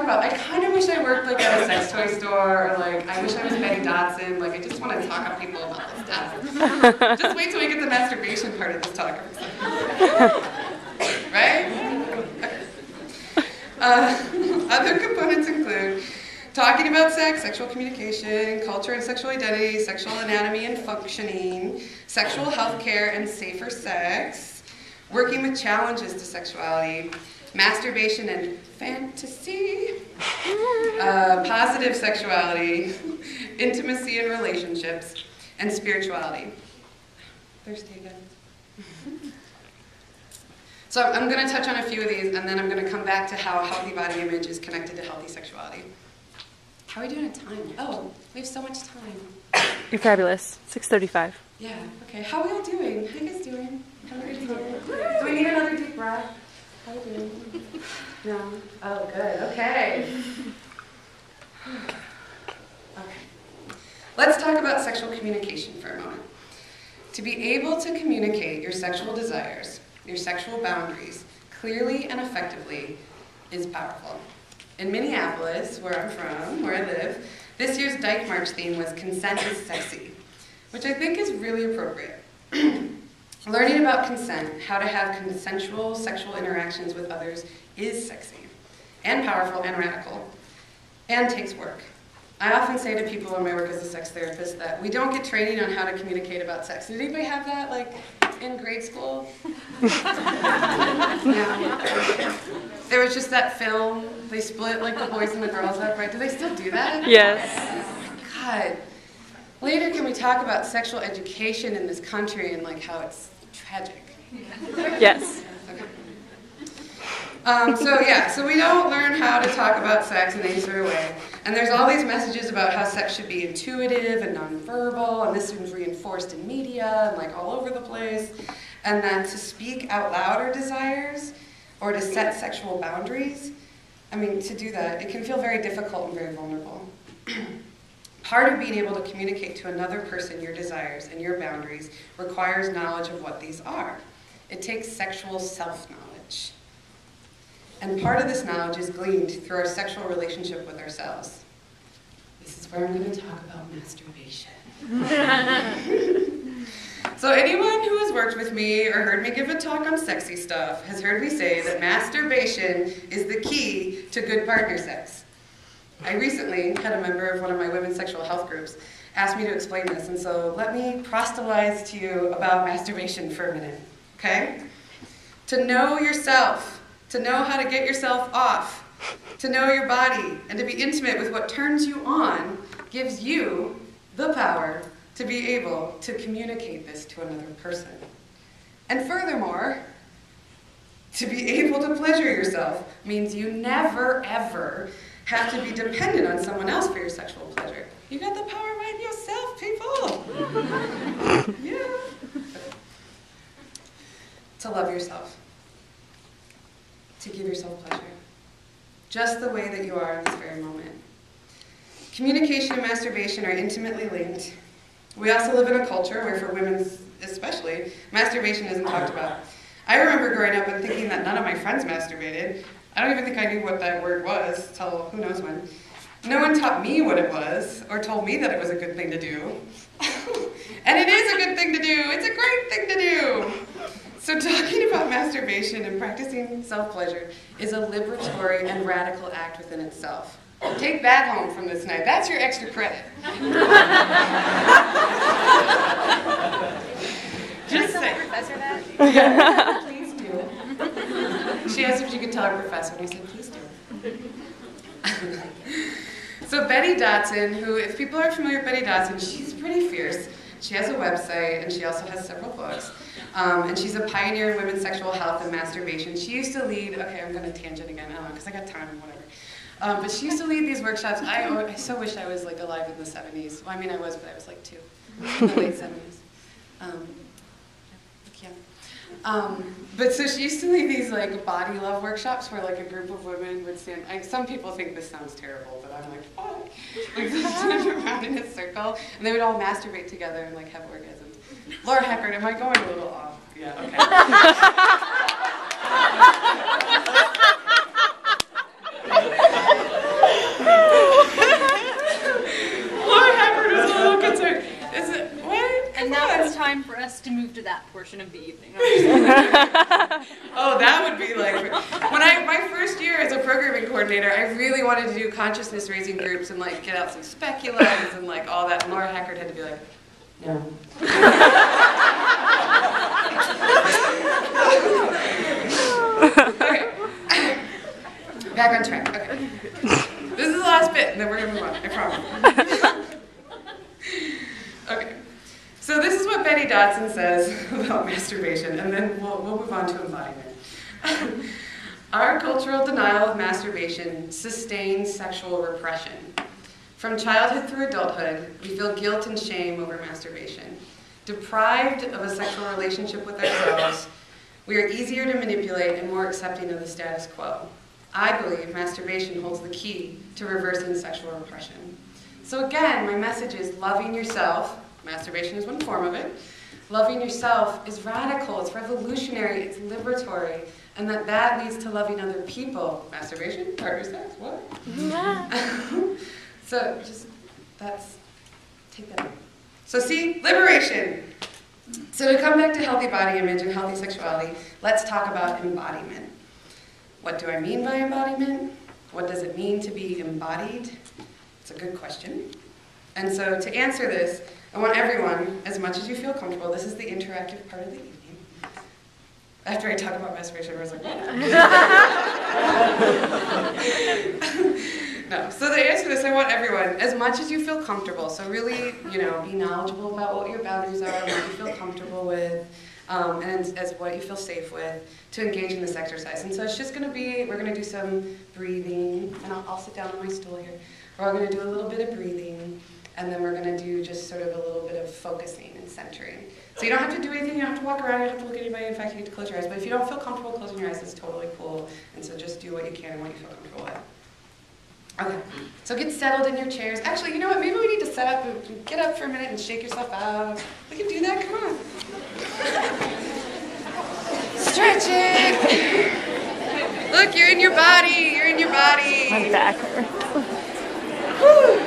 about, I kind of wish I worked like at a sex toy store, or like, I wish I was Betty Dodson. Like, I just want to talk to people about this stuff. Just wait till we get the masturbation part of this talk. Right? Other components include talking about sex, sexual communication, culture and sexual identity, sexual anatomy and functioning, sexual health care and safer sex, working with challenges to sexuality, masturbation and fantasy, positive sexuality, intimacy and relationships, and spirituality. Thirsty again. So I'm going to touch on a few of these, and then I'm going to come back to how healthy body image is connected to healthy sexuality. How are we doing at time? Oh, we have so much time. You're fabulous. 6:35. Yeah, okay. How are we all doing? How are you guys doing? How are you doing? Do we need another deep breath? How are you doing? No? Oh, good. Okay. Okay. Let's talk about sexual communication for a moment. To be able to communicate your sexual desires, your sexual boundaries, clearly and effectively is powerful. In Minneapolis, where I'm from, where I live, this year's Dyke March theme was Consent is Sexy, which I think is really appropriate. Learning about consent, how to have consensual sexual interactions with others is sexy, and powerful, and radical, and takes work. I often say to people in my work as a sex therapist that we don't get training on how to communicate about sex. Did anybody have that, like, in grade school? Yeah. There was just that film, they split, like, the boys and the girls up, right? Do they still do that? Yes. God. Later, can we talk about sexual education in this country and, like, how it's tragic? Yes. Okay. So we don't learn how to talk about sex in any sort of way. And there's all these messages about how sex should be intuitive and nonverbal, and this is reinforced in media and like all over the place. And then to speak out loud our desires or to set sexual boundaries, I mean, to do that, it can feel very difficult and very vulnerable. Part of being able to communicate to another person your desires and your boundaries requires knowledge of what these are. It takes sexual self-knowledge. And part of this knowledge is gleaned through our sexual relationship with ourselves. This is where I'm going to talk about masturbation. So anyone who has worked with me or heard me give a talk on sexy stuff has heard me say that masturbation is the key to good partner sex. I recently had a member of one of my women's sexual health groups ask me to explain this, and so let me proselytize to you about masturbation for a minute, okay? To know yourself, to know how to get yourself off, to know your body, and to be intimate with what turns you on gives you the power to be able to communicate this to another person. And furthermore, to be able to pleasure yourself means you never, ever have to be dependent on someone else for your sexual pleasure. You got the power right yourself, people. Yeah. To love yourself. To give yourself pleasure. Just the way that you are in this very moment. Communication and masturbation are intimately linked. We also live in a culture where, for women especially, masturbation isn't talked about. I remember growing up and thinking that none of my friends masturbated. I don't even think I knew what that word was till who knows when. No one taught me what it was or told me that it was a good thing to do. And it is a good thing to do. It's a great thing to do. So talking about masturbation and practicing self-pleasure is a liberatory and radical act within itself. Take that home from this night. That's your extra credit. Just say. Professor that? Yeah, please do. She asked if she could tell her professor, and I said, please do. So Betty Dodson, who, if people are familiar with Betty Dodson, she's pretty fierce. She has a website, and she also has several books. And she's a pioneer in women's sexual health and masturbation. She used to lead, okay, I'm going to tangent again, I don't know, because I got time and whatever. But she used to lead these workshops. I so wish I was like alive in the 70s. Well, I mean, I was, but I was like 2 in the late 70s. But so she used to lead these like body love workshops where like a group of women would stand. Some people think this sounds terrible, but I'm like, fuck. Like they stand around in a circle, and they would all masturbate together and like have orgasms. Laura Heckard, am I going a little off? Yeah, okay. portion of the evening. Oh, that would be like, my first year as a programming coordinator, I really wanted to do consciousness raising groups and like get out some speculums and like all that. And Laura Hackard had to be like, no. Okay. Back on track. Okay. This is the last bit, and then we're gonna move on. I promise. Okay. So this is what Betty Dodson says about masturbation, and then we'll move on to embodiment. Our cultural denial of masturbation sustains sexual repression. From childhood through adulthood, we feel guilt and shame over masturbation. Deprived of a sexual relationship with ourselves, we are easier to manipulate and more accepting of the status quo. I believe masturbation holds the key to reversing sexual repression. So again, my message is loving yourself. Masturbation is one form of it. Loving yourself is radical, it's revolutionary, it's liberatory, and that leads to loving other people. Masturbation, partner sex, what? Yeah. So take that in. So see, liberation. So to come back to healthy body image and healthy sexuality, let's talk about embodiment. What do I mean by embodiment? What does it mean to be embodied? It's a good question. And so to answer this, I want everyone, as much as you feel comfortable, this is the interactive part of the evening. After I talk about masturbation, everyone's like, what? No, so to answer this, I want everyone, as much as you feel comfortable, so really, be knowledgeable about what your boundaries are, what you feel comfortable with, and as what you feel safe with, to engage in this exercise. And so it's just going to be, we're going to do some breathing, and I'll sit down on my stool here. We're going to do a little bit of breathing, and then we're going to do just sort of a little bit of focusing and centering. So you don't have to do anything, you don't have to walk around, you don't have to look at anybody, in fact you get to close your eyes, but if you don't feel comfortable closing your eyes, it's totally cool, and so just do what you can and what you feel comfortable with. Okay, so get settled in your chairs. Actually, you know what, maybe we need to set up, and get up for a minute and shake yourself out. We can do that, come on. Stretch it. Look, you're in your body, you're in your body. My back hurts. Whew.